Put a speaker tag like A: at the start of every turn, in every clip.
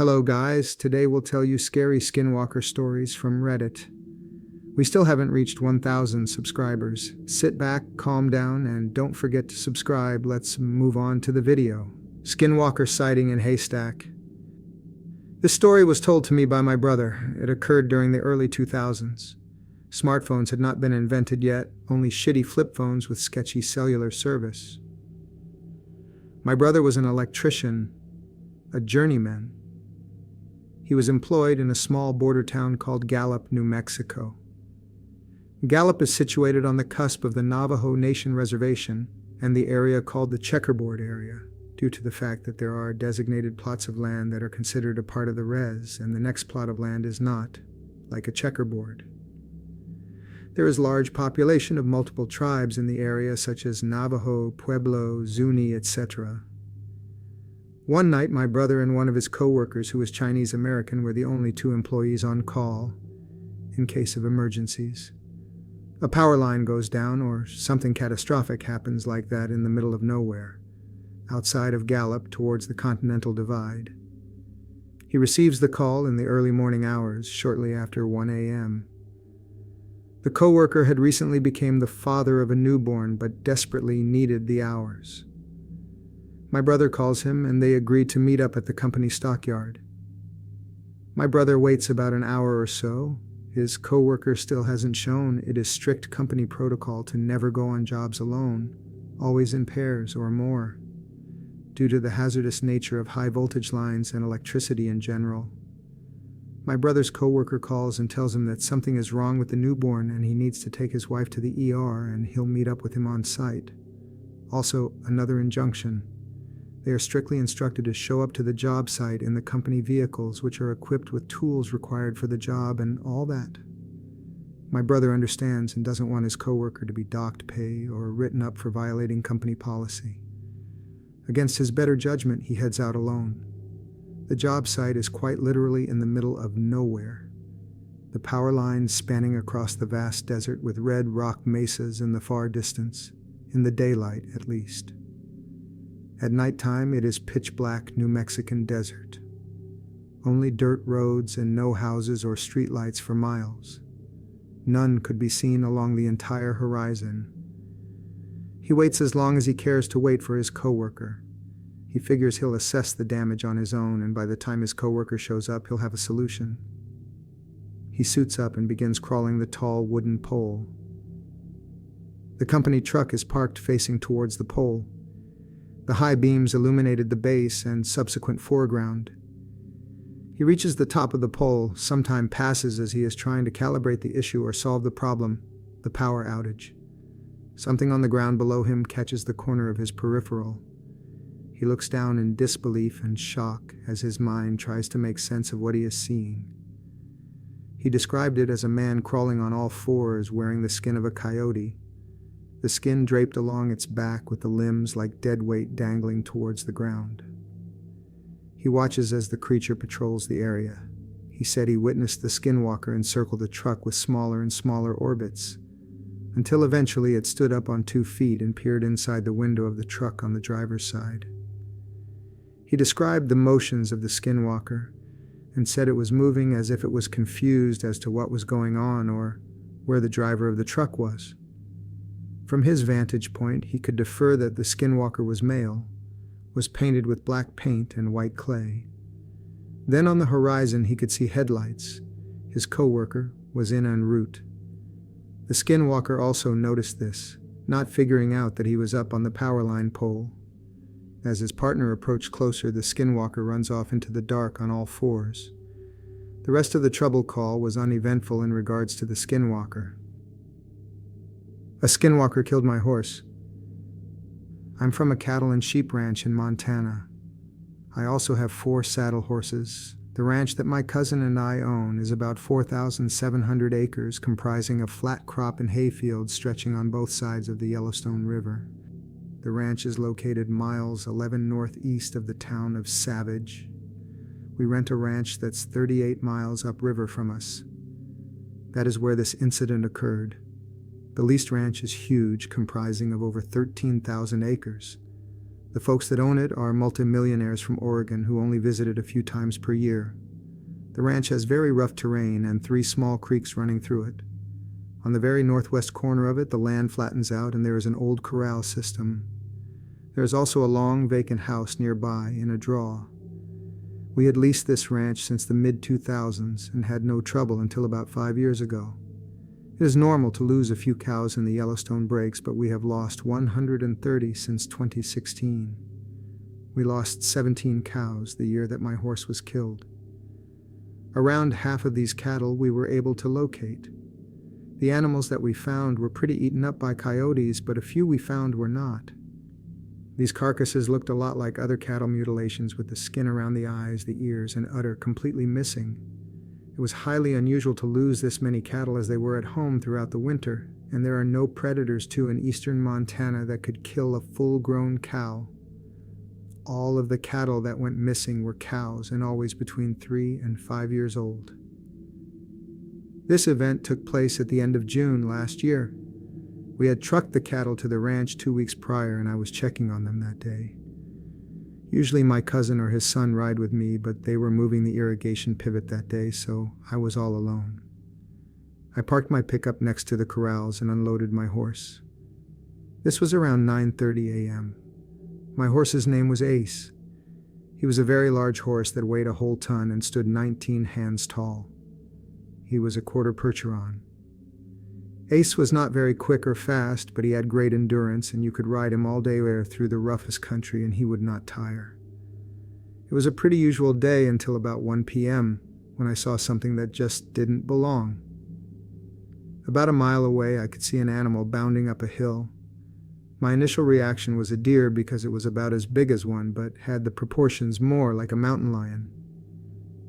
A: Hello guys, today we'll tell you scary Skinwalker stories from Reddit. We still haven't reached 1,000 subscribers. Sit back, calm down, and don't forget to subscribe. Let's move on to the video. Skinwalker sighting in Haystack. This story was told to me by my brother. It occurred during the early 2000s. Smartphones had not been invented yet, only shitty flip phones with sketchy cellular service. My brother was an electrician, a journeyman. He was employed in a small border town called Gallup, New Mexico. Gallup is situated on the cusp of the Navajo Nation Reservation and the area called the Checkerboard Area, due to the fact that there are designated plots of land that are considered a part of the res, and the next plot of land is not, like a checkerboard. There is large population of multiple tribes in the area, such as Navajo, Pueblo, Zuni, etc. One night, my brother and one of his co-workers, who was Chinese American, were the only two employees on call in case of emergencies. A power line goes down, or something catastrophic happens like that in the middle of nowhere, outside of Gallup towards the Continental Divide. He receives the call in the early morning hours, shortly after 1 a.m. The co-worker had recently become the father of a newborn, but desperately needed the hours. My brother calls him, and they agree to meet up at the company stockyard. My brother waits about an hour or so. His co-worker still hasn't shown. It is strict company protocol to never go on jobs alone, always in pairs or more, due to the hazardous nature of high voltage lines and electricity in general. My brother's co-worker calls and tells him that something is wrong with the newborn and he needs to take his wife to the ER and he'll meet up with him on site. Also, another injunction. They are strictly instructed to show up to the job site in the company vehicles, which are equipped with tools required for the job and all that. My brother understands and doesn't want his co-worker to be docked pay or written up for violating company policy. Against his better judgment, he heads out alone. The job site is quite literally in the middle of nowhere. The power lines spanning across the vast desert with red rock mesas in the far distance, in the daylight at least. At nighttime, it is pitch black New Mexican desert. Only dirt roads and no houses or streetlights for miles. None could be seen along the entire horizon. He waits as long as he cares to wait for his co-worker. He figures he'll assess the damage on his own, and by the time his co-worker shows up, he'll have a solution. He suits up and begins crawling the tall wooden pole. The company truck is parked facing towards the pole. The high beams illuminated the base and subsequent foreground. He reaches the top of the pole. Some time passes as he is trying to calibrate the issue or solve the problem, the power outage. Something on the ground below him catches the corner of his peripheral. He looks down in disbelief and shock as his mind tries to make sense of what he is seeing. He described it as a man crawling on all fours wearing the skin of a coyote, the skin draped along its back with the limbs like dead weight dangling towards the ground. He watches as the creature patrols the area. He said he witnessed the Skinwalker encircle the truck with smaller and smaller orbits, until eventually it stood up on 2 feet and peered inside the window of the truck on the driver's side. He described the motions of the Skinwalker and said it was moving as if it was confused as to what was going on or where the driver of the truck was. From his vantage point, he could infer that the Skinwalker was male, was painted with black paint and white clay. Then on the horizon he could see headlights. His co-worker was in en route. The Skinwalker also noticed this, not figuring out that he was up on the power line pole. As his partner approached closer, the Skinwalker runs off into the dark on all fours. The rest of the trouble call was uneventful in regards to the Skinwalker. A Skinwalker killed my horse. I'm from a cattle and sheep ranch in Montana. I also have 4 saddle horses. The ranch that my cousin and I own is about 4,700 acres, comprising of flat crop and hayfields stretching on both sides of the Yellowstone River. The ranch is located miles 11 northeast of the town of Savage. We rent a ranch that's 38 miles upriver from us. That is where this incident occurred. The leased ranch is huge, comprising of over 13,000 acres. The folks that own it are multimillionaires from Oregon who only visit it a few times per year. The ranch has very rough terrain and 3 small creeks running through it. On the very northwest corner of it, the land flattens out and there is an old corral system. There is also a long vacant house nearby in a draw. We had leased this ranch since the mid-2000s and had no trouble until about 5 years ago. It is normal to lose a few cows in the Yellowstone breaks, but we have lost 130 since 2016. We lost 17 cows the year that my horse was killed. Around half of these cattle we were able to locate. The animals that we found were pretty eaten up by coyotes, but a few we found were not. These carcasses looked a lot like other cattle mutilations, with the skin around the eyes, the ears, and udder completely missing. It was highly unusual to lose this many cattle as they were at home throughout the winter, and there are no predators in eastern Montana that could kill a full-grown cow. All of the cattle that went missing were cows and always between 3 and 5 years old. This event took place at the end of June last year. We had trucked the cattle to the ranch 2 weeks prior, and I was checking on them that day. Usually my cousin or his son ride with me, but they were moving the irrigation pivot that day, so I was all alone. I parked my pickup next to the corrals and unloaded my horse. This was around 9:30 a.m. My horse's name was Ace. He was a very large horse that weighed a whole ton and stood 19 hands tall. He was a quarter Percheron. Ace was not very quick or fast, but he had great endurance, and you could ride him all day through the roughest country and he would not tire. It was a pretty usual day until about 1 p.m. when I saw something that just didn't belong. About a mile away, I could see an animal bounding up a hill. My initial reaction was a deer because it was about as big as one, but had the proportions more like a mountain lion.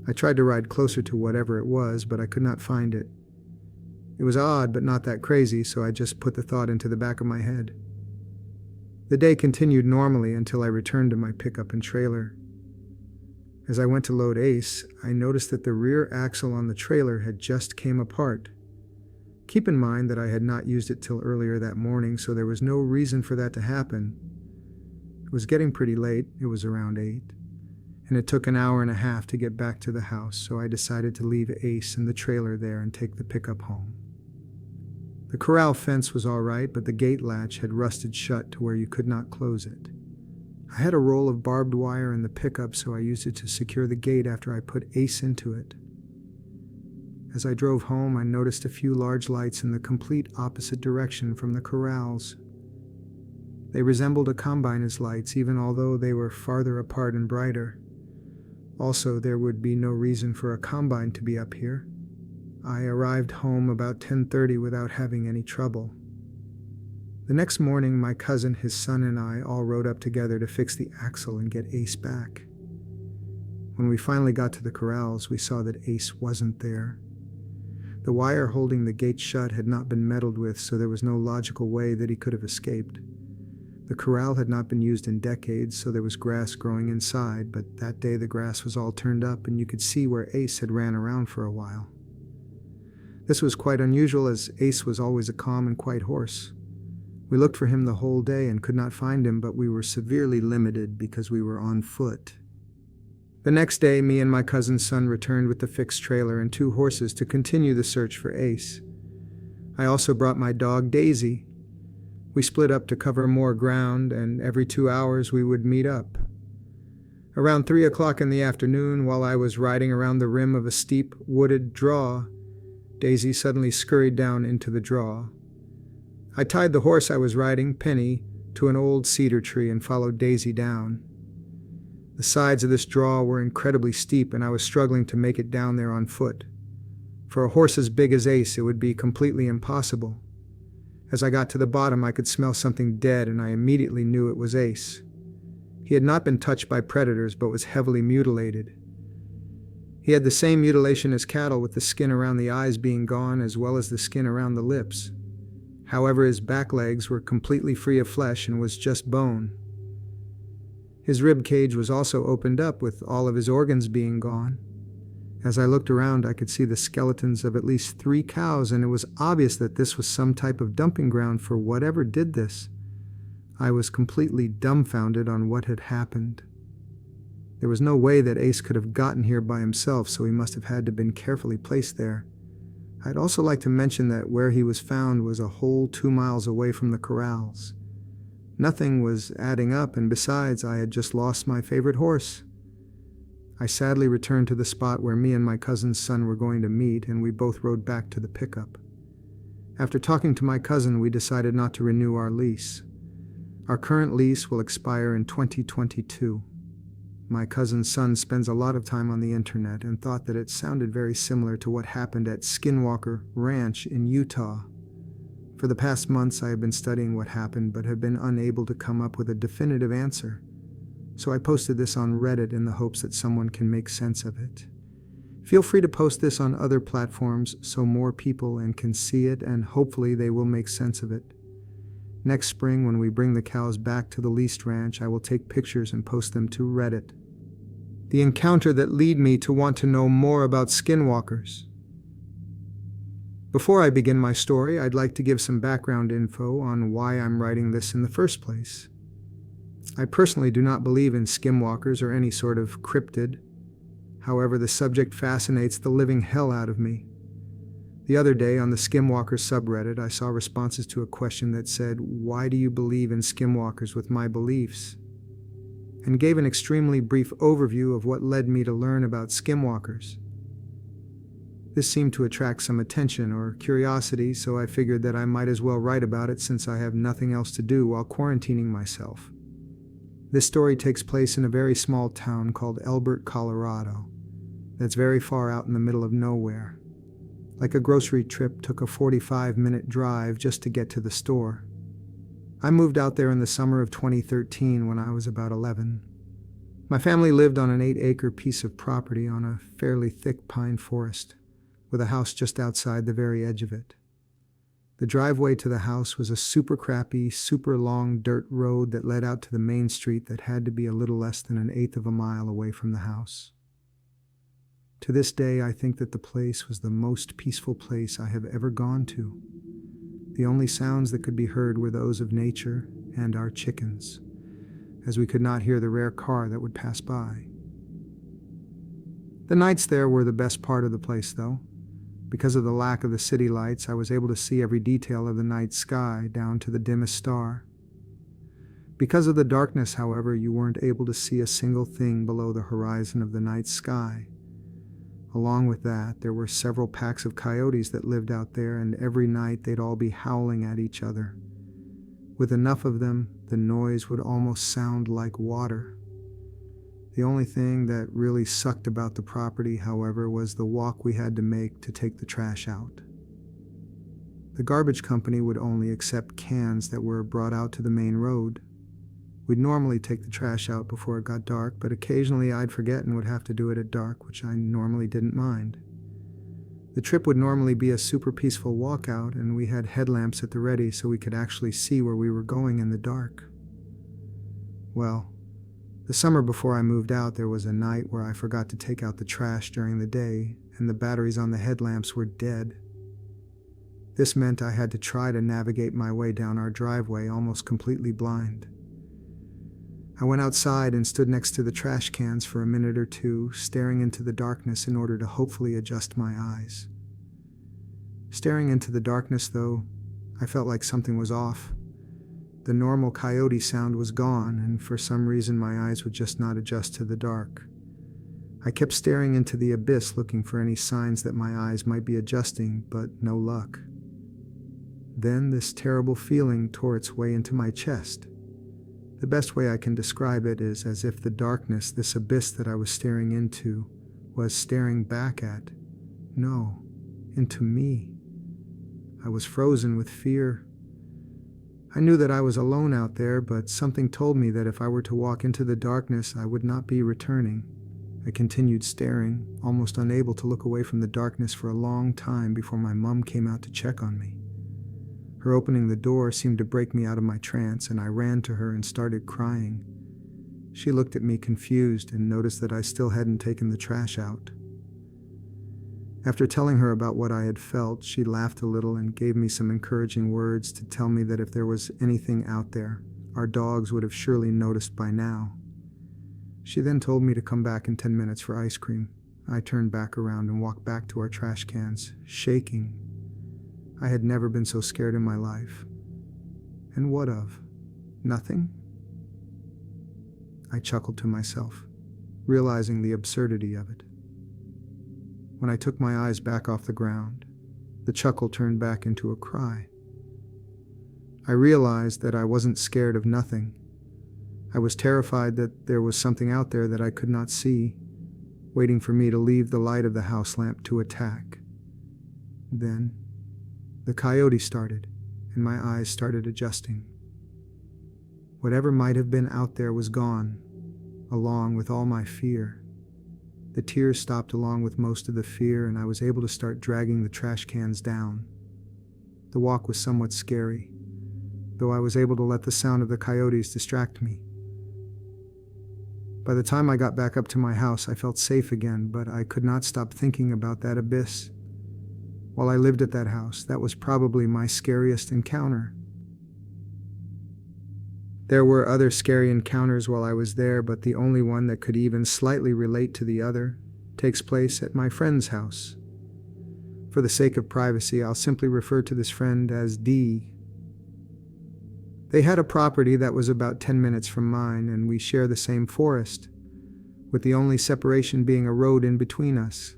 A: I tried to ride closer to whatever it was, but I could not find it. It was odd, but not that crazy, so I just put the thought into the back of my head. The day continued normally until I returned to my pickup and trailer. As I went to load Ace, I noticed that the rear axle on the trailer had just came apart. Keep in mind that I had not used it till earlier that morning, so there was no reason for that to happen. It was getting pretty late, it was around 8, and it took an hour and a half to get back to the house, so I decided to leave Ace in the trailer there and take the pickup home. The corral fence was all right, but the gate latch had rusted shut to where you could not close it. I had a roll of barbed wire in the pickup, so I used it to secure the gate after I put Ace into it. As I drove home, I noticed a few large lights in the complete opposite direction from the corrals. They resembled a combiner's lights, even although they were farther apart and brighter. Also, there would be no reason for a combine to be up here. I arrived home about 10:30 without having any trouble. The next morning, my cousin, his son, and I all rode up together to fix the axle and get Ace back. When we finally got to the corrals, we saw that Ace wasn't there. The wire holding the gate shut had not been meddled with, so there was no logical way that he could have escaped. The corral had not been used in decades, so there was grass growing inside, but that day the grass was all turned up and you could see where Ace had ran around for a while. This was quite unusual, as Ace was always a calm and quiet horse. We looked for him the whole day and could not find him, but we were severely limited because we were on foot. The next day, me and my cousin's son returned with the fixed trailer and 2 horses to continue the search for Ace. I also brought my dog, Daisy. We split up to cover more ground, and every 2 hours we would meet up. Around 3 o'clock in the afternoon, while I was riding around the rim of a steep, wooded draw, Daisy suddenly scurried down into the draw. I tied the horse I was riding, Penny, to an old cedar tree and followed Daisy down. The sides of this draw were incredibly steep, and I was struggling to make it down there on foot. For a horse as big as Ace, it would be completely impossible. As I got to the bottom, I could smell something dead, and I immediately knew it was Ace. He had not been touched by predators, but was heavily mutilated. He had the same mutilation as cattle, with the skin around the eyes being gone, as well as the skin around the lips. However, his back legs were completely free of flesh and was just bone. His rib cage was also opened up, with all of his organs being gone. As I looked around, I could see the skeletons of at least 3 cows, and it was obvious that this was some type of dumping ground for whatever did this. I was completely dumbfounded on what had happened. There was no way that Ace could have gotten here by himself, so he must have had to have been carefully placed there. I'd also like to mention that where he was found was a whole 2 miles away from the corrals. Nothing was adding up, and besides, I had just lost my favorite horse. I sadly returned to the spot where me and my cousin's son were going to meet, and we both rode back to the pickup. After talking to my cousin, we decided not to renew our lease. Our current lease will expire in 2022. My cousin's son spends a lot of time on the internet and thought that it sounded very similar to what happened at Skinwalker Ranch in Utah. For the past months, I have been studying what happened but have been unable to come up with a definitive answer. So I posted this on Reddit in the hopes that someone can make sense of it. Feel free to post this on other platforms so more people can see it, and hopefully they will make sense of it. Next spring, when we bring the cows back to the leased ranch, I will take pictures and post them to Reddit. The encounter that led me to want to know more about skinwalkers. Before I begin my story, I'd like to give some background info on why I'm writing this in the first place. I personally do not believe in skinwalkers or any sort of cryptid. However, the subject fascinates the living hell out of me. The other day on the Skinwalker subreddit, I saw responses to a question that said, "Why do you believe in skinwalkers with my beliefs?" and gave an extremely brief overview of what led me to learn about skinwalkers. This seemed to attract some attention or curiosity, so I figured that I might as well write about it since I have nothing else to do while quarantining myself. This story takes place in a very small town called Elbert, Colorado, that's very far out in the middle of nowhere. Like a grocery trip took a 45-minute drive just to get to the store. I moved out there in the summer of 2013 when I was about 11. My family lived on an 8-acre piece of property on a fairly thick pine forest, with a house just outside the very edge of it. The driveway to the house was a super crappy, super long dirt road that led out to the main street that had to be a little less than 1/8 of a mile away from the house. To this day, I think that the place was the most peaceful place I have ever gone to. The only sounds that could be heard were those of nature and our chickens, as we could not hear the rare car that would pass by. The nights there were the best part of the place, though. Because of the lack of the city lights, I was able to see every detail of the night sky down to the dimmest star. Because of the darkness, however, you weren't able to see a single thing below the horizon of the night sky. Along with that, there were several packs of coyotes that lived out there, and every night they'd all be howling at each other. With enough of them, the noise would almost sound like water. The only thing that really sucked about the property, however, was the walk we had to make to take the trash out. The garbage company would only accept cans that were brought out to the main road. We'd normally take the trash out before it got dark, but occasionally I'd forget and would have to do it at dark, which I normally didn't mind. The trip would normally be a super peaceful walkout, and we had headlamps at the ready so we could actually see where we were going in the dark. Well, the summer before I moved out, there was a night where I forgot to take out the trash during the day, and the batteries on the headlamps were dead. This meant I had to try to navigate my way down our driveway almost completely blind. I went outside and stood next to the trash cans for a minute or two, staring into the darkness in order to hopefully adjust my eyes. Staring into the darkness, though, I felt like something was off. The normal coyote sound was gone, and for some reason my eyes would just not adjust to the dark. I kept staring into the abyss looking for any signs that my eyes might be adjusting, but no luck. Then this terrible feeling tore its way into my chest. The best way I can describe it is as if the darkness, this abyss that I was staring into, was staring back into me. I was frozen with fear. I knew that I was alone out there, but something told me that if I were to walk into the darkness, I would not be returning. I continued staring, almost unable to look away from the darkness for a long time before my mom came out to check on me. Her opening the door seemed to break me out of my trance, and I ran to her and started crying. She looked at me confused and noticed that I still hadn't taken the trash out. After telling her about what I had felt, she laughed a little and gave me some encouraging words to tell me that if there was anything out there, Our dogs would have surely noticed by now. She then told me to come back in 10 minutes for ice cream. I turned back around and walked back to our trash cans, shaking. I had never been so scared in my life. And what of? Nothing? I chuckled to myself, realizing the absurdity of it. When I took my eyes back off the ground, the chuckle turned back into a cry. I realized that I wasn't scared of nothing. I was terrified that there was something out there that I could not see, waiting for me to leave the light of the house lamp to attack. Then, the coyote started, and my eyes started adjusting. Whatever might have been out there was gone, along with all my fear. The tears stopped along with most of the fear, and I was able to start dragging the trash cans down. The walk was somewhat scary, though I was able to let the sound of the coyotes distract me. By the time I got back up to my house, I felt safe again, but I could not stop thinking about that abyss. While I lived at that house, that was probably my scariest encounter. There were other scary encounters while I was there, but the only one that could even slightly relate to the other takes place at my friend's house. For the sake of privacy, I'll simply refer to this friend as D. They had a property that was about 10 minutes from mine, and we share the same forest, with the only separation being a road in between us.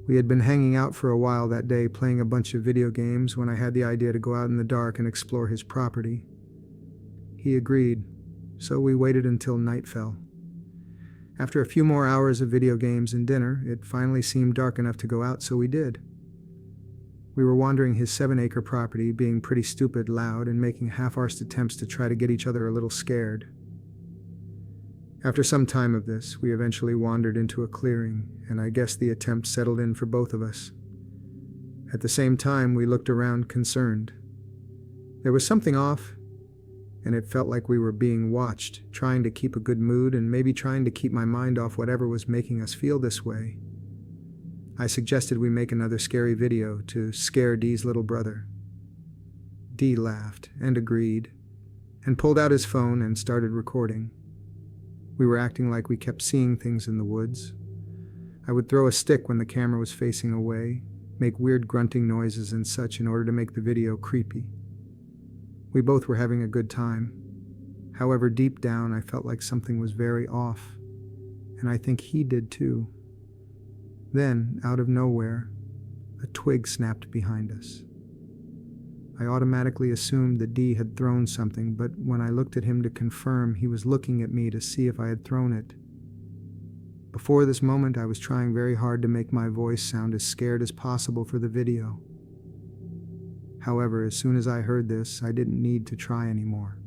A: We had been hanging out for a while that day, playing a bunch of video games, when I had the idea to go out in the dark and explore his property. He agreed, so we waited until night fell. After a few more hours of video games and dinner, it finally seemed dark enough to go out, so we did. We were wandering his 7-acre property, being pretty stupid, loud, and making half-arsed attempts to try to get each other a little scared. After some time of this, we eventually wandered into a clearing, and I guess the attempt settled in for both of us. At the same time, we looked around concerned. There was something off, and it felt like we were being watched, trying to keep a good mood and maybe trying to keep my mind off whatever was making us feel this way. I suggested we make another scary video to scare Dee's little brother. Dee laughed and agreed, and pulled out his phone and started recording. We were acting like we kept seeing things in the woods. I would throw a stick when the camera was facing away, make weird grunting noises and such in order to make the video creepy. We both were having a good time. However, deep down I felt like something was very off, and I think he did too. Then, out of nowhere, a twig snapped behind us. I automatically assumed that Dee had thrown something, but when I looked at him to confirm, he was looking at me to see if I had thrown it. Before this moment, I was trying very hard to make my voice sound as scared as possible for the video. However, as soon as I heard this, I didn't need to try anymore.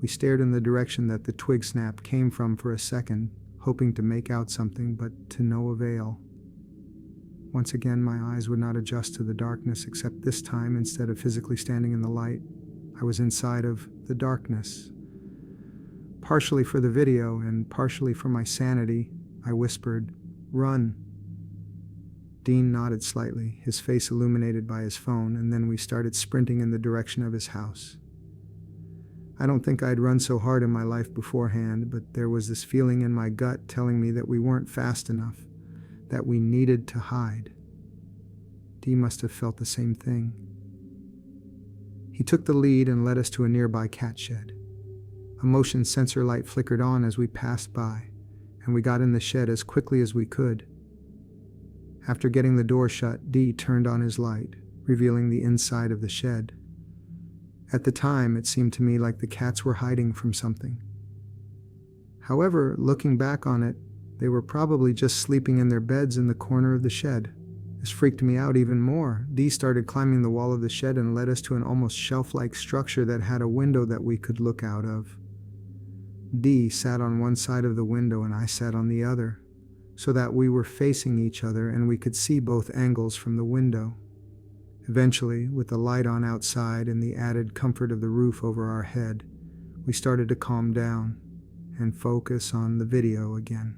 A: We stared in the direction that the twig snap came from for a second, hoping to make out something, but to no avail. Once again, my eyes would not adjust to the darkness, except this time, instead of physically standing in the light, I was inside of the darkness. Partially for the video and partially for my sanity, I whispered, "Run." Dean nodded slightly, his face illuminated by his phone, and then we started sprinting in the direction of his house. I don't think I'd run so hard in my life beforehand, but there was this feeling in my gut telling me that we weren't fast enough, that we needed to hide. Dee must have felt the same thing. He took the lead and led us to a nearby cat shed. A motion sensor light flickered on as we passed by, and we got in the shed as quickly as we could. After getting the door shut, Dee turned on his light, revealing the inside of the shed. At the time, it seemed to me like the cats were hiding from something. However, looking back on it, they were probably just sleeping in their beds in the corner of the shed. This freaked me out even more. Dee started climbing the wall of the shed and led us to an almost shelf-like structure that had a window that we could look out of. Dee sat on one side of the window and I sat on the other, so that we were facing each other and we could see both angles from the window. Eventually, with the light on outside and the added comfort of the roof over our head, we started to calm down and focus on the video again.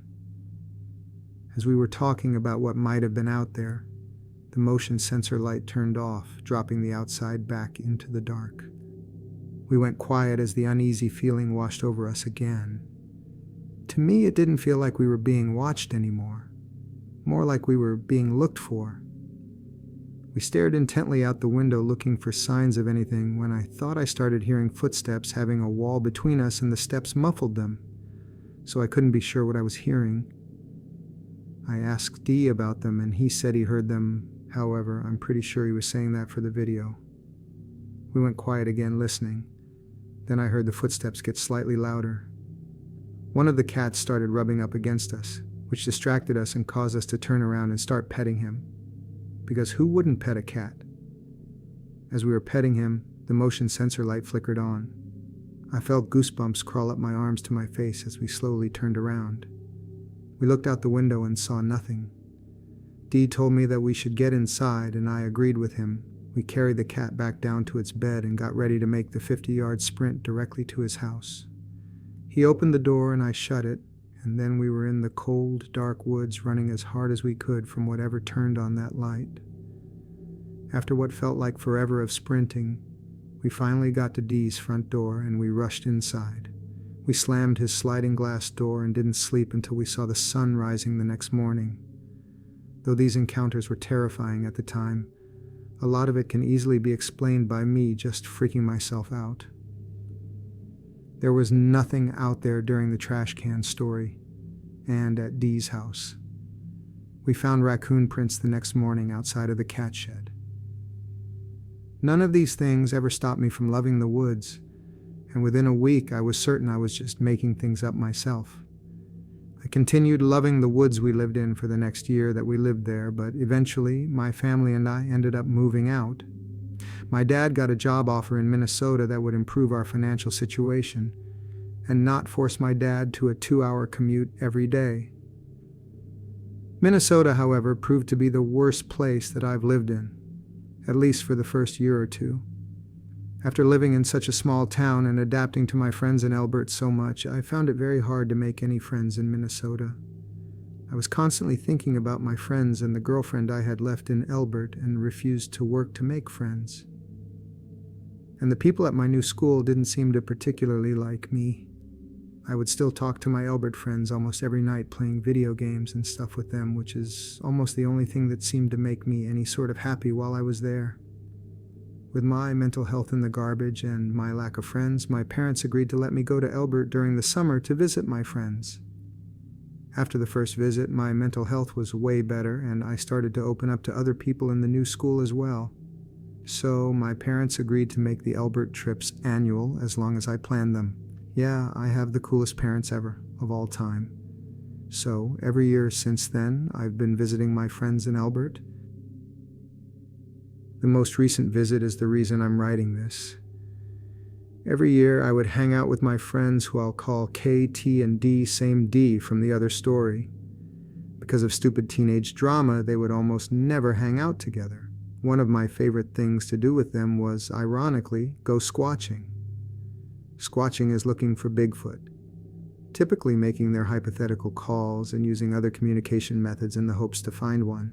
A: As we were talking about what might have been out there, the motion sensor light turned off, dropping the outside back into the dark. We went quiet as the uneasy feeling washed over us again. To me, it didn't feel like we were being watched anymore, more like we were being looked for. We stared intently out the window looking for signs of anything when I thought I started hearing footsteps, having a wall between us and the steps muffled them, so I couldn't be sure what I was hearing. I asked Dee about them and he said he heard them. However, I'm pretty sure he was saying that for the video. We went quiet again, listening. Then I heard the footsteps get slightly louder. One of the cats started rubbing up against us, which distracted us and caused us to turn around and start petting him. Because who wouldn't pet a cat? As we were petting him, the motion sensor light flickered on. I felt goosebumps crawl up my arms to my face as we slowly turned around. We looked out the window and saw nothing. Dee told me that we should get inside, and I agreed with him. We carried the cat back down to its bed and got ready to make the 50-yard sprint directly to his house. He opened the door and I shut it, and then we were in the cold, dark woods running as hard as we could from whatever turned on that light. After what felt like forever of sprinting, we finally got to Dee's front door and we rushed inside. We slammed his sliding glass door and didn't sleep until we saw the sun rising the next morning. Though these encounters were terrifying at the time, a lot of it can easily be explained by me just freaking myself out. There was nothing out there during the trash can story, and at Dee's house. We found raccoon prints the next morning outside of the cat shed. None of these things ever stopped me from loving the woods, and within a week I was certain I was just making things up myself. I continued loving the woods we lived in for the next year that we lived there, but eventually my family and I ended up moving out. My dad got a job offer in Minnesota that would improve our financial situation and not force my dad to a 2-hour commute every day. Minnesota, however, proved to be the worst place that I've lived in, at least for the first year or two. After living in such a small town and adapting to my friends in Elbert so much, I found it very hard to make any friends in Minnesota. I was constantly thinking about my friends and the girlfriend I had left in Elbert and refused to work to make friends. And the people at my new school didn't seem to particularly like me. I would still talk to my Elbert friends almost every night, playing video games and stuff with them, which is almost the only thing that seemed to make me any sort of happy while I was there. With my mental health in the garbage and my lack of friends, my parents agreed to let me go to Elbert during the summer to visit my friends. After the first visit, my mental health was way better, and I started to open up to other people in the new school as well. So my parents agreed to make the Elbert trips annual as long as I planned them. Yeah, I have the coolest parents ever, of all time. So every year since then, I've been visiting my friends in Elbert. The most recent visit is the reason I'm writing this. Every year I would hang out with my friends who I'll call K, T, and D, same D from the other story. Because of stupid teenage drama, they would almost never hang out together. One of my favorite things to do with them was, ironically, go squatching. Squatching is looking for Bigfoot, typically making their hypothetical calls and using other communication methods in the hopes to find one.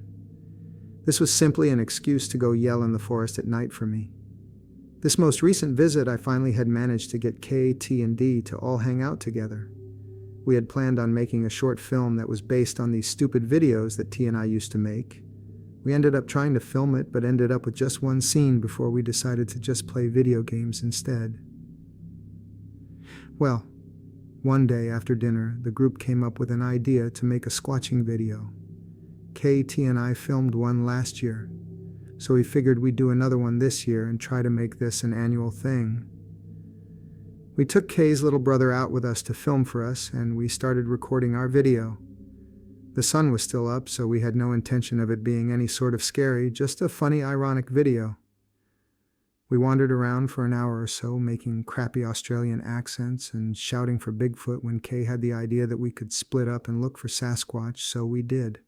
A: This was simply an excuse to go yell in the forest at night for me. This most recent visit, I finally had managed to get K, T, and D to all hang out together. We had planned on making a short film that was based on these stupid videos that T and I used to make. We ended up trying to film it, but ended up with just one scene before we decided to just play video games instead. Well, one day after dinner, the group came up with an idea to make a squatching video. K, T, and I filmed one last year, so we figured we'd do another one this year and try to make this an annual thing. We took K's little brother out with us to film for us, and we started recording our video. The sun was still up, so we had no intention of it being any sort of scary, just a funny, ironic video. We wandered around for an hour or so, making crappy Australian accents and shouting for Bigfoot when Kay had the idea that we could split up and look for Sasquatch, so we did.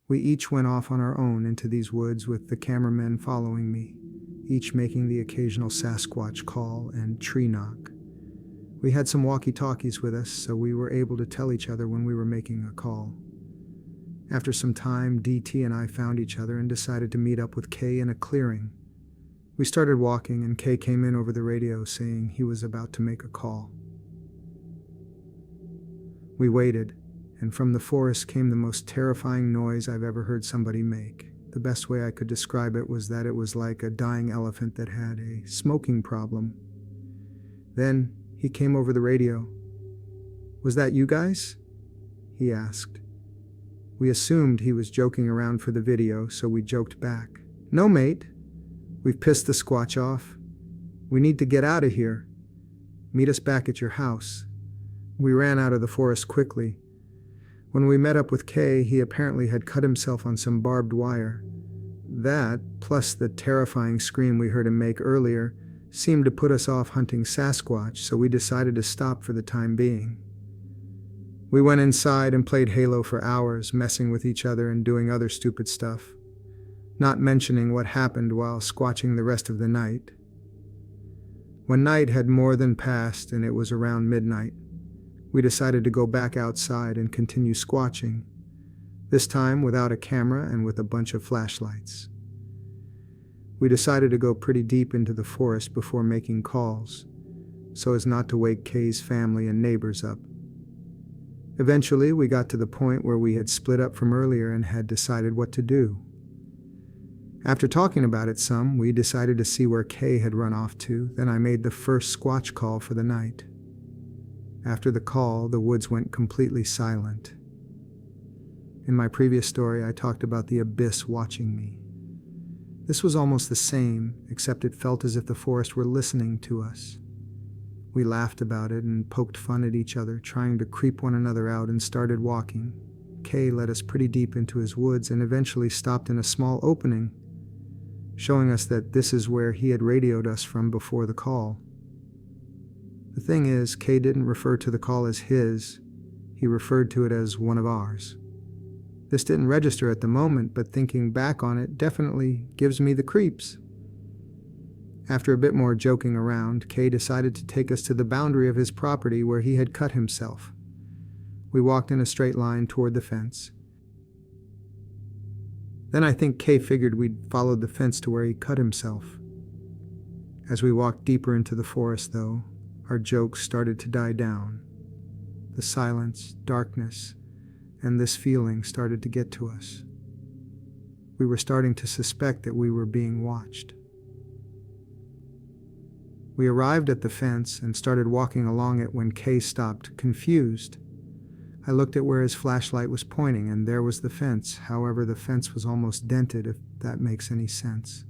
A: We each went off on our own into these woods with the cameramen following me, each making the occasional Sasquatch call and tree knock. We had some walkie-talkies with us, so we were able to tell each other when we were making a call. After some time, DT and I found each other and decided to meet up with Kay in a clearing. We started walking, and Kay came in over the radio saying he was about to make a call. We waited, and from the forest came the most terrifying noise I've ever heard somebody make. The best way I could describe it was that it was like a dying elephant that had a smoking problem. Then he came over the radio. "Was that you guys?" he asked. We assumed he was joking around for the video, so we joked back. "No, mate. We've pissed the Squatch off. We need to get out of here. Meet us back at your house." We ran out of the forest quickly. When we met up with Kay, he apparently had cut himself on some barbed wire. That, plus the terrifying scream we heard him make earlier, seemed to put us off hunting Sasquatch, so we decided to stop for the time being. We went inside and played Halo for hours, messing with each other and doing other stupid stuff, not mentioning what happened while squatching the rest of the night. When night had more than passed and it was around midnight, we decided to go back outside and continue squatching, this time without a camera and with a bunch of flashlights. We decided to go pretty deep into the forest before making calls, so as not to wake Kay's family and neighbors up. Eventually, we got to the point where we had split up from earlier and had decided what to do. After talking about it some, we decided to see where Kay had run off to. Then I made the first squatch call for the night. After the call, the woods went completely silent. In my previous story, I talked about the abyss watching me. This was almost the same, except it felt as if the forest were listening to us. We laughed about it and poked fun at each other, trying to creep one another out, and started walking. Kay led us pretty deep into his woods and eventually stopped in a small opening, showing us that this is where he had radioed us from before the call. The thing is, Kay didn't refer to the call as his, he referred to it as one of ours. This didn't register at the moment, but thinking back on it definitely gives me the creeps. After a bit more joking around, Kay decided to take us to the boundary of his property where he had cut himself. We walked in a straight line toward the fence. Then I think Kay figured we'd followed the fence to where he cut himself. As we walked deeper into the forest, though, our jokes started to die down. The silence, darkness, and this feeling started to get to us. We were starting to suspect that we were being watched. We arrived at the fence and started walking along it when Kay stopped, confused. I looked at where his flashlight was pointing, and there was the fence. However, the fence was almost dented, if that makes any sense.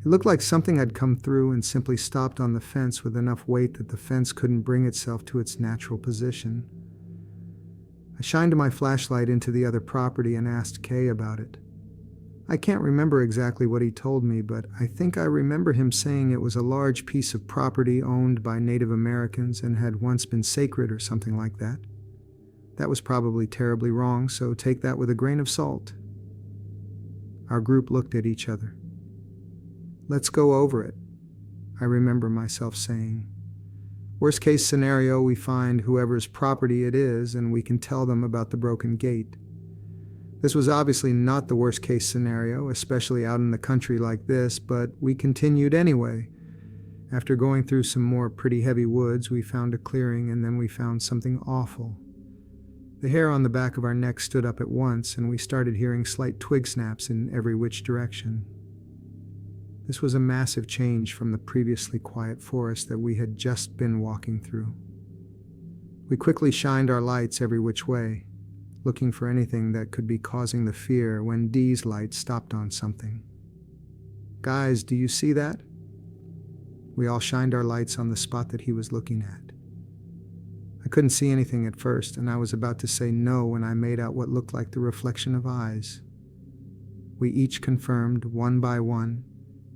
A: It looked like something had come through and simply stopped on the fence with enough weight that the fence couldn't bring itself to its natural position. I shined my flashlight into the other property and asked Kay about it. I can't remember exactly what he told me, but I think I remember him saying it was a large piece of property owned by Native Americans and had once been sacred or something like that. That was probably terribly wrong, so take that with a grain of salt. Our group looked at each other. "Let's go over it," I remember myself saying. "Worst case scenario, we find whoever's property it is and we can tell them about the broken gate." This was obviously not the worst case scenario, especially out in the country like this, but we continued anyway. After going through some more pretty heavy woods, we found a clearing, and then we found something awful. The hair on the back of our neck stood up at once, and we started hearing slight twig snaps in every which direction. This was a massive change from the previously quiet forest that we had just been walking through. We quickly shined our lights every which way, looking for anything that could be causing the fear, when Dee's light stopped on something. "Guys, do you see that?" We all shined our lights on the spot that he was looking at. I couldn't see anything at first, and I was about to say no when I made out what looked like the reflection of eyes. We each confirmed, one by one,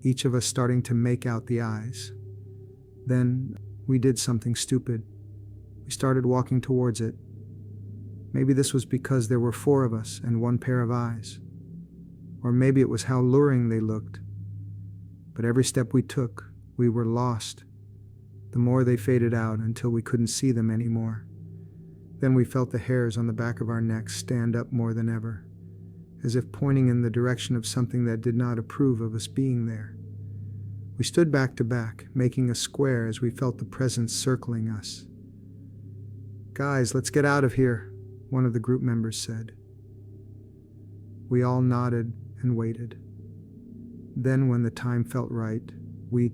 A: each of us starting to make out the eyes. Then we did something stupid. We started walking towards it. Maybe this was because there were 4 of us and 1 pair of eyes. Or maybe it was how luring they looked. But every step we took, we were lost. The more they faded out until we couldn't see them anymore. Then we felt the hairs on the back of our necks stand up more than ever, as if pointing in the direction of something that did not approve of us being there. We stood back to back, making a square as we felt the presence circling us. "Guys, let's get out of here," one of the group members said. We all nodded and waited. Then, when the time felt right, we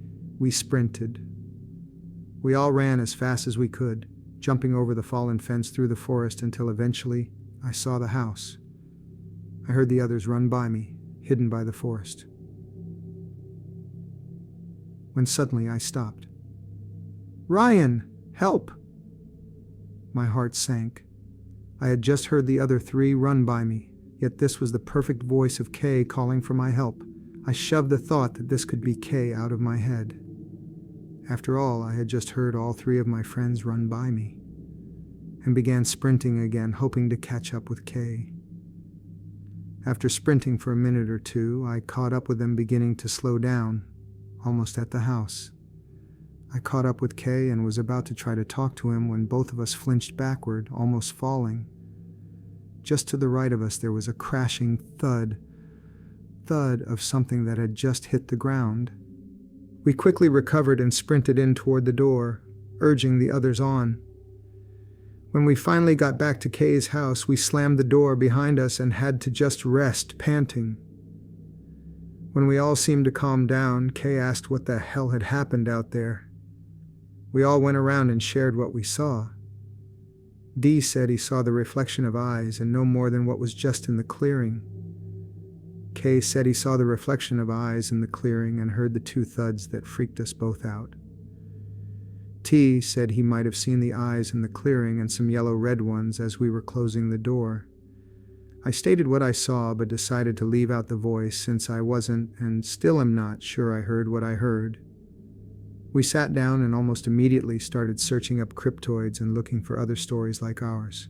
A: sprinted. We all ran as fast as we could, jumping over the fallen fence through the forest until eventually I saw the house. I heard the others run by me, hidden by the forest. When suddenly I stopped. "Ryan, help!" My heart sank. I had just heard the other three run by me, yet this was the perfect voice of Kay calling for my help. I shoved the thought that this could be Kay out of my head. After all, I had just heard all three of my friends run by me, and began sprinting again, hoping to catch up with Kay. After sprinting for a minute or two, I caught up with them, beginning to slow down, almost at the house. I caught up with Kay and was about to try to talk to him when both of us flinched backward, almost falling. Just to the right of us there was a crashing thud of something that had just hit the ground. We quickly recovered and sprinted in toward the door, urging the others on. When we finally got back to Kay's house, we slammed the door behind us and had to just rest, panting. When we all seemed to calm down, Kay asked what the hell had happened out there. We all went around and shared what we saw. Dee said he saw the reflection of eyes and no more than what was just in the clearing. Kay said he saw the reflection of eyes in the clearing and heard the two thuds that freaked us both out. T said he might have seen the eyes in the clearing and some yellow-red ones as we were closing the door. I stated what I saw, but decided to leave out the voice since I wasn't, and still am not, sure I heard what I heard. We sat down and almost immediately started searching up cryptoids and looking for other stories like ours.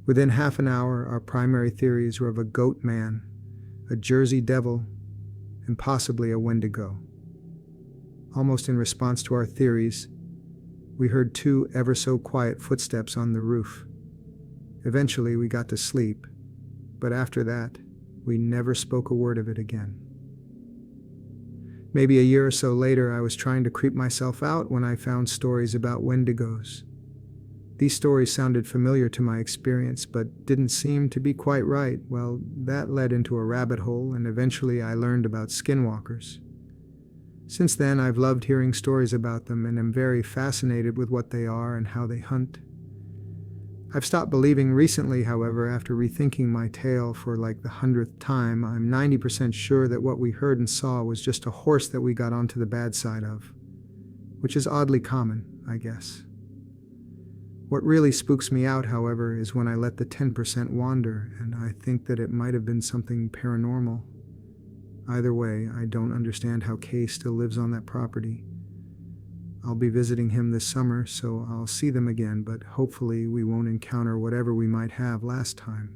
A: Within half an hour, our primary theories were of a goat man, a Jersey devil, and possibly a Wendigo. Almost in response to our theories, we heard two ever-so-quiet footsteps on the roof. Eventually, we got to sleep, but after that, we never spoke a word of it again. Maybe a year or so later, I was trying to creep myself out when I found stories about Wendigos. These stories sounded familiar to my experience, but didn't seem to be quite right. Well, that led into a rabbit hole, and eventually I learned about Skinwalkers. Since then, I've loved hearing stories about them and am very fascinated with what they are and how they hunt. I've stopped believing recently, however, after rethinking my tale for like the 100th time. I'm 90% sure that what we heard and saw was just a horse that we got onto the bad side of, which is oddly common, I guess. What really spooks me out, however, is when I let the 10% wander, and I think that it might have been something paranormal. Either way, I don't understand how Kay still lives on that property. I'll be visiting him this summer, so I'll see them again, but hopefully we won't encounter whatever we might have last time.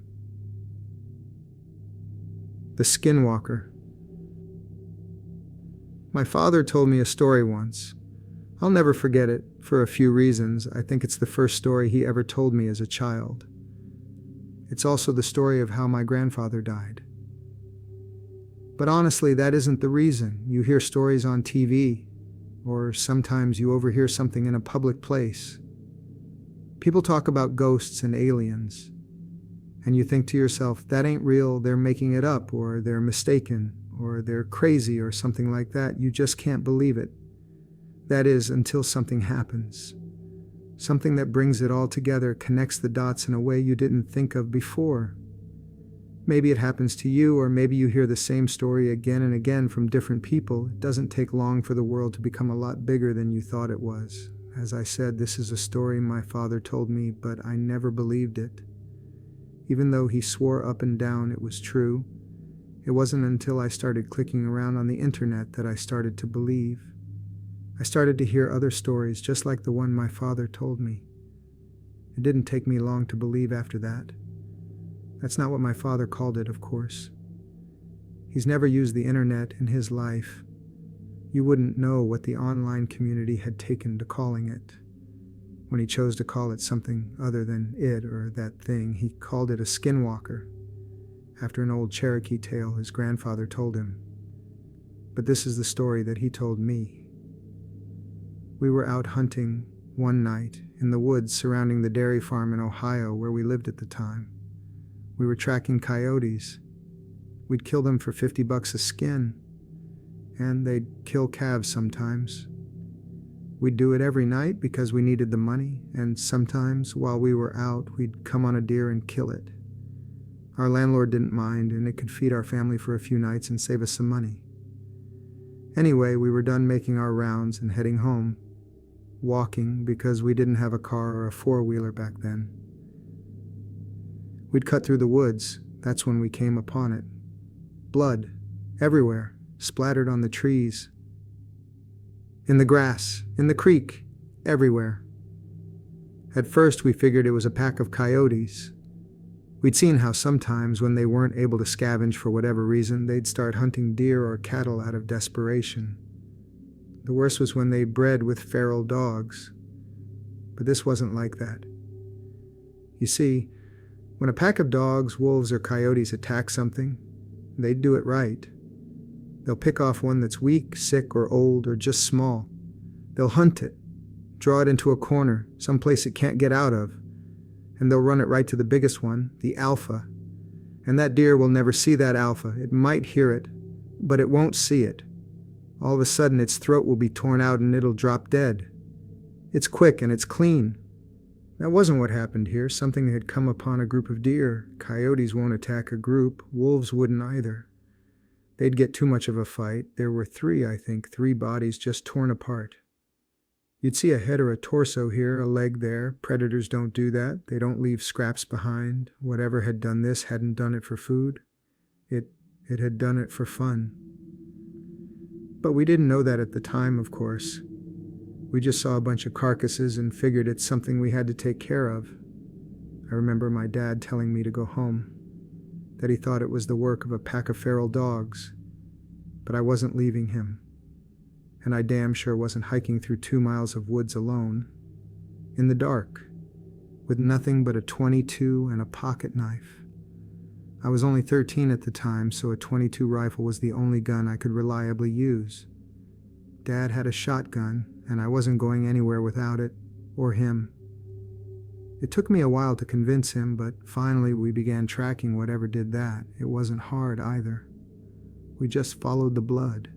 A: The Skinwalker. My father told me a story once. I'll never forget it, for a few reasons. I think it's the first story he ever told me as a child. It's also the story of how my grandfather died. But honestly, that isn't the reason. You hear stories on TV, or sometimes you overhear something in a public place. People talk about ghosts and aliens, and you think to yourself, that ain't real, they're making it up, or they're mistaken, or they're crazy, or something like that. You just can't believe it. That is, until something happens. Something that brings it all together, connects the dots in a way you didn't think of before. Maybe it happens to you, or maybe you hear the same story again and again from different people. It doesn't take long for the world to become a lot bigger than you thought it was. As I said, this is a story my father told me, but I never believed it. Even though he swore up and down it was true, it wasn't until I started clicking around on the internet that I started to believe. I started to hear other stories just like the one my father told me. It didn't take me long to believe after that. That's not what my father called it, of course. He's never used the internet in his life. You wouldn't know what the online community had taken to calling it. When he chose to call it something other than it or that thing, he called it a skinwalker, after an old Cherokee tale his grandfather told him. but this is the story that he told me. We were out hunting one night in the woods surrounding the dairy farm in Ohio where we lived at the time. We were tracking coyotes. We'd kill them for $50 a skin, and they'd kill calves sometimes. We'd do it every night because we needed the money, and sometimes while we were out, we'd come on a deer and kill it. Our landlord didn't mind, and it could feed our family for a few nights and save us some money. Anyway, we were done making our rounds and heading home, walking because we didn't have a car or a four-wheeler back then. We'd cut through the woods. That's when we came upon it. Blood, everywhere, splattered on the trees, in the grass, in the creek, everywhere. At first, we figured it was a pack of coyotes. We'd seen how sometimes when they weren't able to scavenge for whatever reason, they'd start hunting deer or cattle out of desperation. The worst was when they bred with feral dogs. But this wasn't like that. You see, when a pack of dogs, wolves, or coyotes attack something, they'd do it right. They'll pick off one that's weak, sick, or old, or just small. They'll hunt it, draw it into a corner, someplace it can't get out of, and they'll run it right to the biggest one, the alpha. And that deer will never see that alpha. It might hear it, but it won't see it. All of a sudden, its throat will be torn out and it'll drop dead. It's quick and it's clean. That wasn't what happened here. Something had come upon a group of deer. Coyotes won't attack a group. Wolves wouldn't either. They'd get too much of a fight. There were three bodies just torn apart. You'd see a head or a torso here, a leg there. Predators don't do that. They don't leave scraps behind. Whatever had done this hadn't done it for food. It had done it for fun. But we didn't know that at the time, of course. We just saw a bunch of carcasses and figured it's something we had to take care of. I remember my dad telling me to go home, that he thought it was the work of a pack of feral dogs, but I wasn't leaving him, and I damn sure wasn't hiking through 2 miles of woods alone, in the dark, with nothing but a .22 and a pocket knife. I was only 13 at the time, so a .22 rifle was the only gun I could reliably use. Dad had a shotgun, and I wasn't going anywhere without it, or him. It took me a while to convince him, but finally we began tracking whatever did that. It wasn't hard either. We just followed the blood.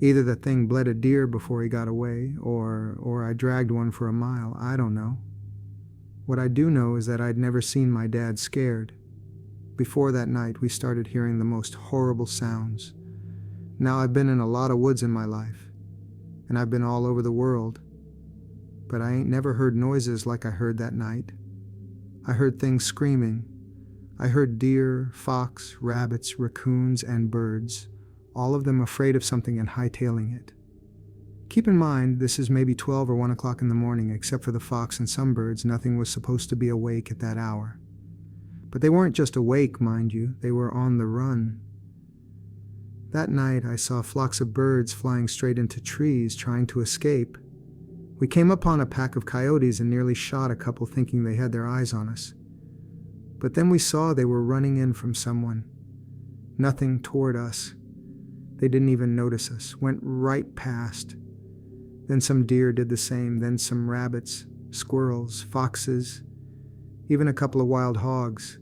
A: Either the thing bled a deer before he got away, or I dragged one for a mile. I don't know. What I do know is that I'd never seen my dad scared. Before that night, we started hearing the most horrible sounds. Now, I've been in a lot of woods in my life, and I've been all over the world, but I ain't never heard noises like I heard that night. I heard things screaming. I heard deer, fox, rabbits, raccoons, and birds, all of them afraid of something and hightailing it. Keep in mind, this is maybe 12 or 1 o'clock in the morning. Except for the fox and some birds, nothing was supposed to be awake at that hour. But they weren't just awake, mind you, they were on the run. That night, I saw flocks of birds flying straight into trees, trying to escape. We came upon a pack of coyotes and nearly shot a couple thinking they had their eyes on us. But then we saw they were running in from someone. Nothing toward us. They didn't even notice us, went right past. Then some deer did the same, then some rabbits, squirrels, foxes, even a couple of wild hogs.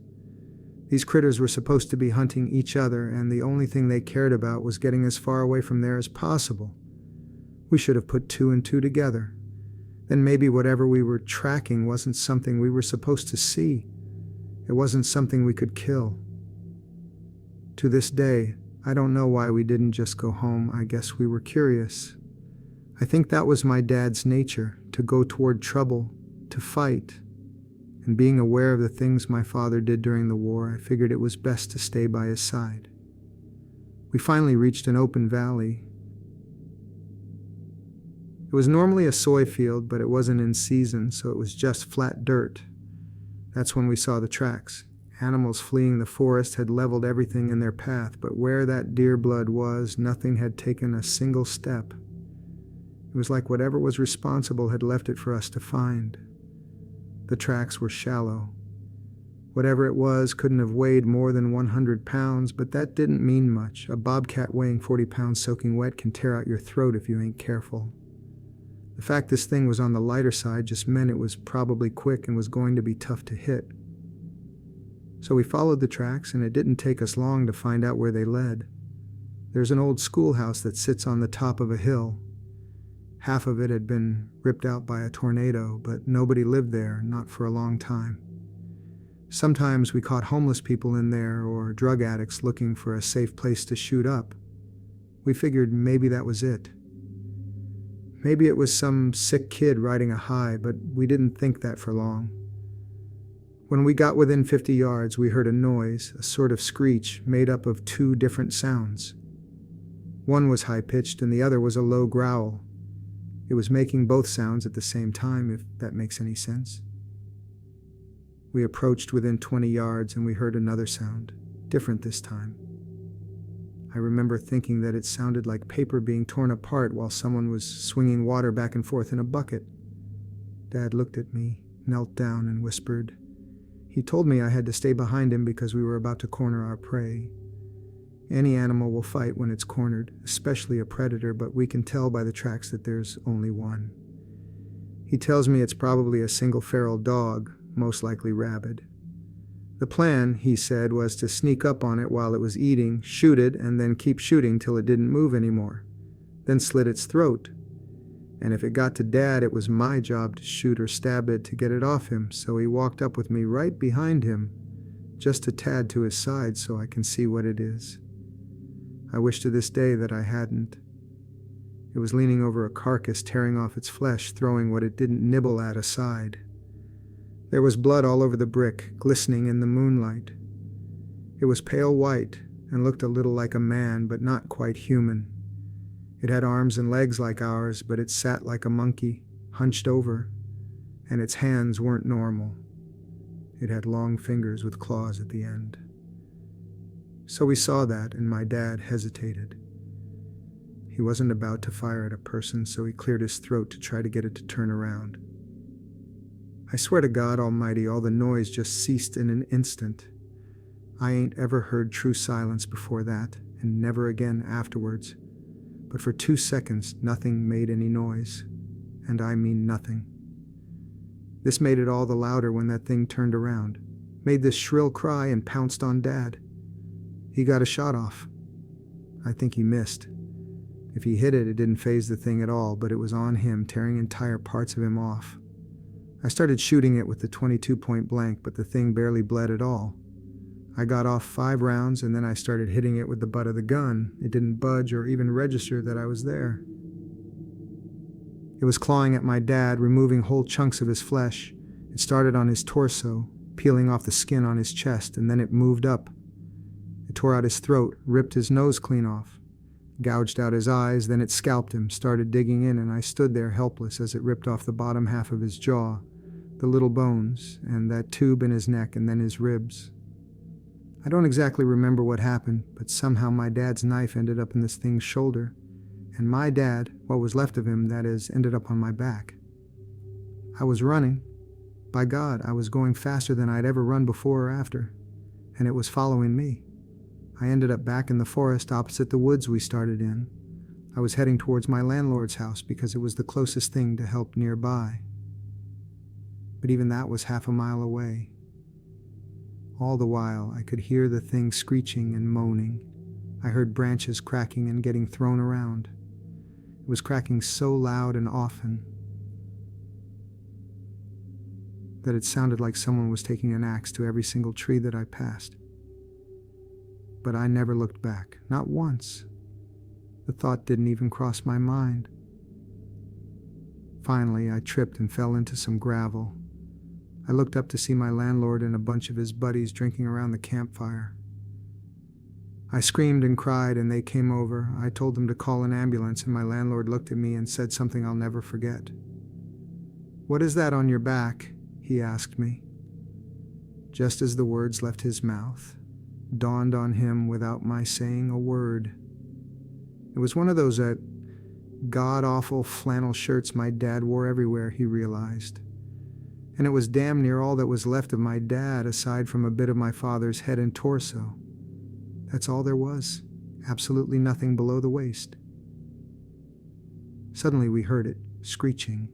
A: These critters were supposed to be hunting each other, and the only thing they cared about was getting as far away from there as possible. We should have put 2 and 2 together. Then maybe whatever we were tracking wasn't something we were supposed to see. It wasn't something we could kill. To this day, I don't know why we didn't just go home. I guess we were curious. I think that was my dad's nature, to go toward trouble, to fight. And being aware of the things my father did during the war, I figured it was best to stay by his side. We finally reached an open valley. It was normally a soy field, but it wasn't in season, so it was just flat dirt. That's when we saw the tracks. Animals fleeing the forest had leveled everything in their path, but where that deer blood was, nothing had taken a single step. It was like whatever was responsible had left it for us to find. The tracks were shallow. Whatever it was couldn't have weighed more than 100 pounds, but that didn't mean much. A bobcat weighing 40 pounds soaking wet can tear out your throat if you ain't careful. The fact this thing was on the lighter side just meant it was probably quick and was going to be tough to hit. So we followed the tracks, and it didn't take us long to find out where they led. There's an old schoolhouse that sits on the top of a hill. Half of it had been ripped out by a tornado, but nobody lived there, not for a long time. Sometimes we caught homeless people in there or drug addicts looking for a safe place to shoot up. We figured maybe that was it. Maybe it was some sick kid riding a high, but we didn't think that for long. When we got within 50 yards, we heard a noise, a sort of screech made up of two different sounds. One was high-pitched and the other was a low growl. It was making both sounds at the same time, if that makes any sense. We approached within 20 yards and we heard another sound, different this time. I remember thinking that it sounded like paper being torn apart while someone was swinging water back and forth in a bucket. Dad looked at me, knelt down, and whispered. He told me I had to stay behind him because we were about to corner our prey. Any animal will fight when it's cornered, especially a predator, but we can tell by the tracks that there's only one. He tells me it's probably a single feral dog, most likely rabid. The plan, he said, was to sneak up on it while it was eating, shoot it, and then keep shooting till it didn't move anymore, then slit its throat. And if it got to Dad, it was my job to shoot or stab it to get it off him, so he walked up with me right behind him, just a tad to his side so I can see what it is. I wish to this day that I hadn't. It was leaning over a carcass, tearing off its flesh, throwing what it didn't nibble at aside. There was blood all over the brick, glistening in the moonlight. It was pale white and looked a little like a man, but not quite human. It had arms and legs like ours, but it sat like a monkey, hunched over, and its hands weren't normal. It had long fingers with claws at the end. So we saw that, and my dad hesitated. He wasn't about to fire at a person, so he cleared his throat to try to get it to turn around. I swear to God Almighty, all the noise just ceased in an instant. I ain't ever heard true silence before that, and never again afterwards. But for 2 seconds, nothing made any noise. And I mean nothing. This made it all the louder when that thing turned around, made this shrill cry and pounced on Dad. He got a shot off. I think he missed. If he hit it, it didn't faze the thing at all, but it was on him, tearing entire parts of him off. I started shooting it with the .22 point blank, but the thing barely bled at all. I got off 5 rounds, and then I started hitting it with the butt of the gun. It didn't budge or even register that I was there. It was clawing at my dad, removing whole chunks of his flesh. It started on his torso, peeling off the skin on his chest, and then it moved up. It tore out his throat, ripped his nose clean off, gouged out his eyes, then it scalped him, started digging in, and I stood there helpless as it ripped off the bottom half of his jaw, the little bones, and that tube in his neck, and then his ribs. I don't exactly remember what happened, but somehow my dad's knife ended up in this thing's shoulder, and my dad, what was left of him, that is, ended up on my back. I was running. By God, I was going faster than I'd ever run before or after, and it was following me. I ended up back in the forest opposite the woods we started in. I was heading towards my landlord's house because it was the closest thing to help nearby. But even that was half a mile away. All the while, I could hear the thing screeching and moaning. I heard branches cracking and getting thrown around. It was cracking so loud and often that it sounded like someone was taking an axe to every single tree that I passed. But I never looked back, not once. The thought didn't even cross my mind. Finally, I tripped and fell into some gravel. I looked up to see my landlord and a bunch of his buddies drinking around the campfire. I screamed and cried, and they came over. I told them to call an ambulance, and my landlord looked at me and said something I'll never forget. "What is that on your back?" he asked me. Just as the words left his mouth, dawned on him without my saying a word. It was one of those god-awful flannel shirts my dad wore everywhere, he realized. and it was damn near all that was left of my dad aside from a bit of my father's head and torso. That's all there was, absolutely nothing below the waist. Suddenly we heard it, screeching.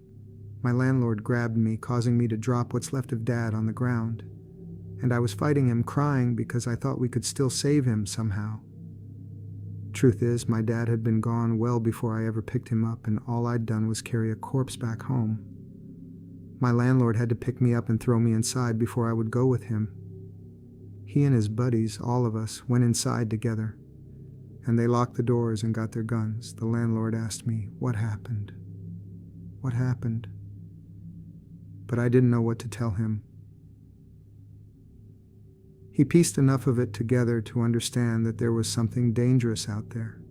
A: My landlord grabbed me, causing me to drop what's left of Dad on the ground, and I was fighting him, crying because I thought we could still save him somehow. Truth is, my dad had been gone well before I ever picked him up, and all I'd done was carry a corpse back home. My landlord had to pick me up and throw me inside before I would go with him. He and his buddies, all of us, went inside together, and they locked the doors and got their guns. The landlord asked me, "What happened? What happened?" But I didn't know what to tell him. He pieced enough of it together to understand that there was something dangerous out there.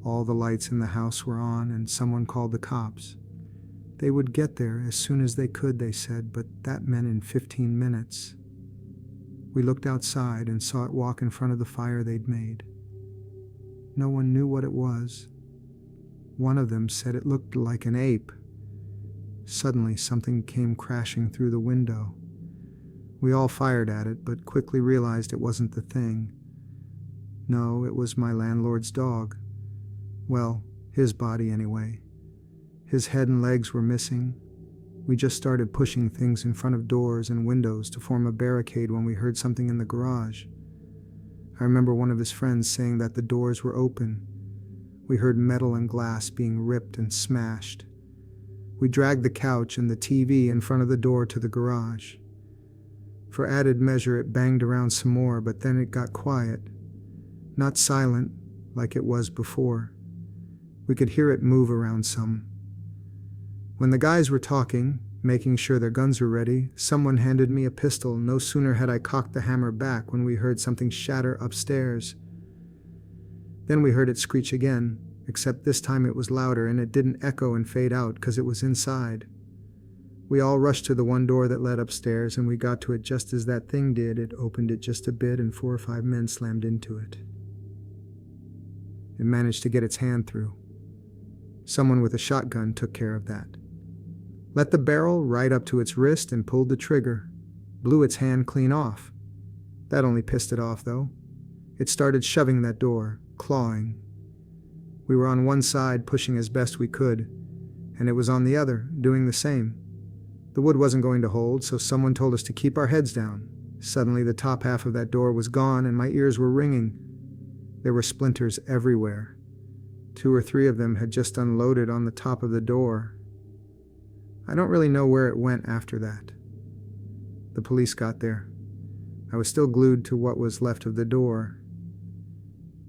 A: All the lights in the house were on, and someone called the cops. They would get there as soon as they could, they said, but that meant in 15 minutes. We looked outside and saw it walk in front of the fire they'd made. No one knew what it was. One of them said it looked like an ape. Suddenly, something came crashing through the window. We all fired at it, but quickly realized it wasn't the thing. No, it was my landlord's dog. Well, his body anyway. His head and legs were missing. We just started pushing things in front of doors and windows to form a barricade when we heard something in the garage. I remember one of his friends saying that the doors were open. We heard metal and glass being ripped and smashed. We dragged the couch and the TV in front of the door to the garage. For added measure, it banged around some more, but then it got quiet. Not silent, like it was before. We could hear it move around some. When the guys were talking, making sure their guns were ready, someone handed me a pistol. No sooner had I cocked the hammer back when we heard something shatter upstairs. Then we heard it screech again, except this time it was louder and it didn't echo and fade out because it was inside. We all rushed to the one door that led upstairs, and we got to it just as that thing did. It opened it just a bit, and 4 or 5 men slammed into it. It managed to get its hand through. Someone with a shotgun took care of that. Let the barrel right up to its wrist and pulled the trigger. Blew its hand clean off. That only pissed it off, though. It started shoving that door, clawing. We were on one side, pushing as best we could, and it was on the other, doing the same. The wood wasn't going to hold, so someone told us to keep our heads down. Suddenly, the top half of that door was gone, and my ears were ringing. There were splinters everywhere. 2 or 3 of them had just unloaded on the top of the door. I don't really know where it went after that. The police got there. I was still glued to what was left of the door.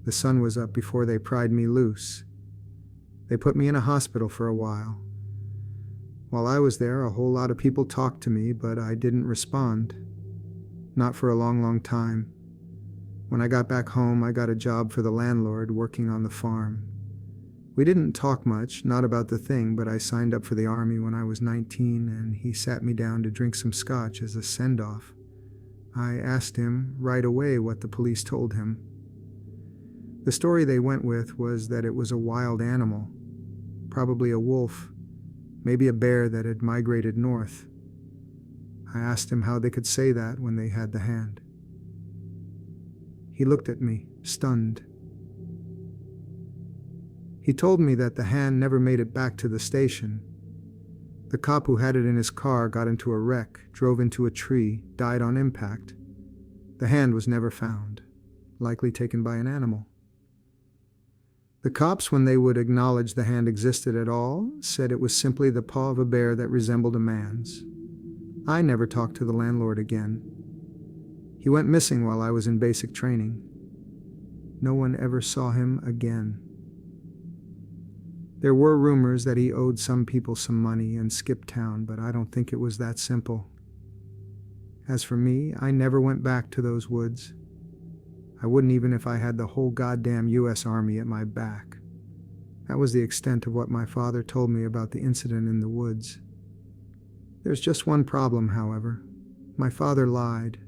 A: The sun was up before they pried me loose. They put me in a hospital for a while. While I was there, a whole lot of people talked to me, but I didn't respond. Not for a long, long time. When I got back home, I got a job for the landlord working on the farm. We didn't talk much, not about the thing, but I signed up for the army when I was 19, and he sat me down to drink some scotch as a send-off. I asked him right away what the police told him. The story they went with was that it was a wild animal, probably a wolf, maybe a bear that had migrated north. I asked him how they could say that when they had the hand. He looked at me, stunned. He told me that the hand never made it back to the station. The cop who had it in his car got into a wreck, drove into a tree, died on impact. The hand was never found, likely taken by an animal. The cops, when they would acknowledge the hand existed at all, said it was simply the paw of a bear that resembled a man's. I never talked to the landlord again. He went missing while I was in basic training. No one ever saw him again. There were rumors that he owed some people some money and skipped town, but I don't think it was that simple. As for me, I never went back to those woods. I wouldn't even if I had the whole goddamn U.S. Army at my back. That was the extent of what my father told me about the incident in the woods. There's just one problem, however. My father lied.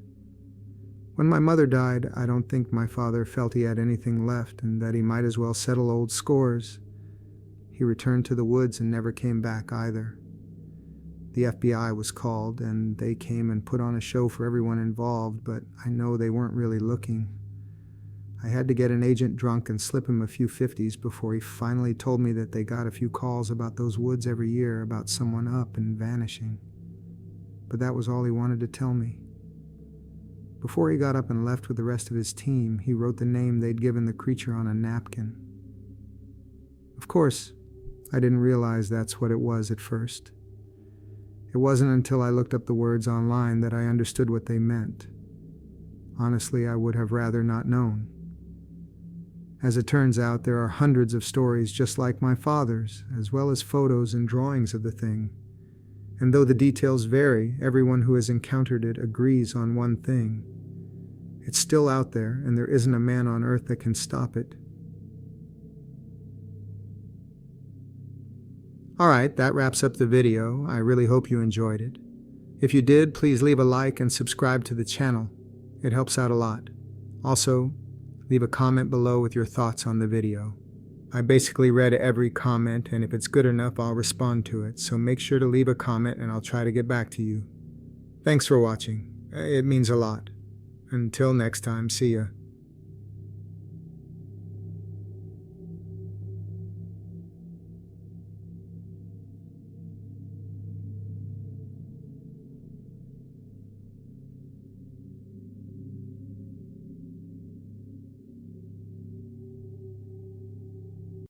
A: When my mother died, I don't think my father felt he had anything left and that he might as well settle old scores. He returned to the woods and never came back either. the FBI was called, and they came and put on a show for everyone involved, but I know they weren't really looking. I had to get an agent drunk and slip him a few 50s before he finally told me that they got a few calls about those woods every year, about someone up and vanishing. But that was all he wanted to tell me. Before he got up and left with the rest of his team, he wrote the name they'd given the creature on a napkin. Of course, I didn't realize that's what it was at first. It wasn't until I looked up the words online that I understood what they meant. Honestly, I would have rather not known. As it turns out, there are hundreds of stories just like my father's, as well as photos and drawings of the thing. And though the details vary, everyone who has encountered it agrees on one thing. It's still out there, and there isn't a man on earth that can stop it. Alright, that wraps up the video. I really hope you enjoyed it. If you did, please leave a like and subscribe to the channel. It helps out a lot. Also, leave a comment below with your thoughts on the video. I basically read every comment, and if it's good enough, I'll respond to it, so make sure to leave a comment and I'll try to get back to you. Thanks for watching. It means a lot. Until next time, see ya.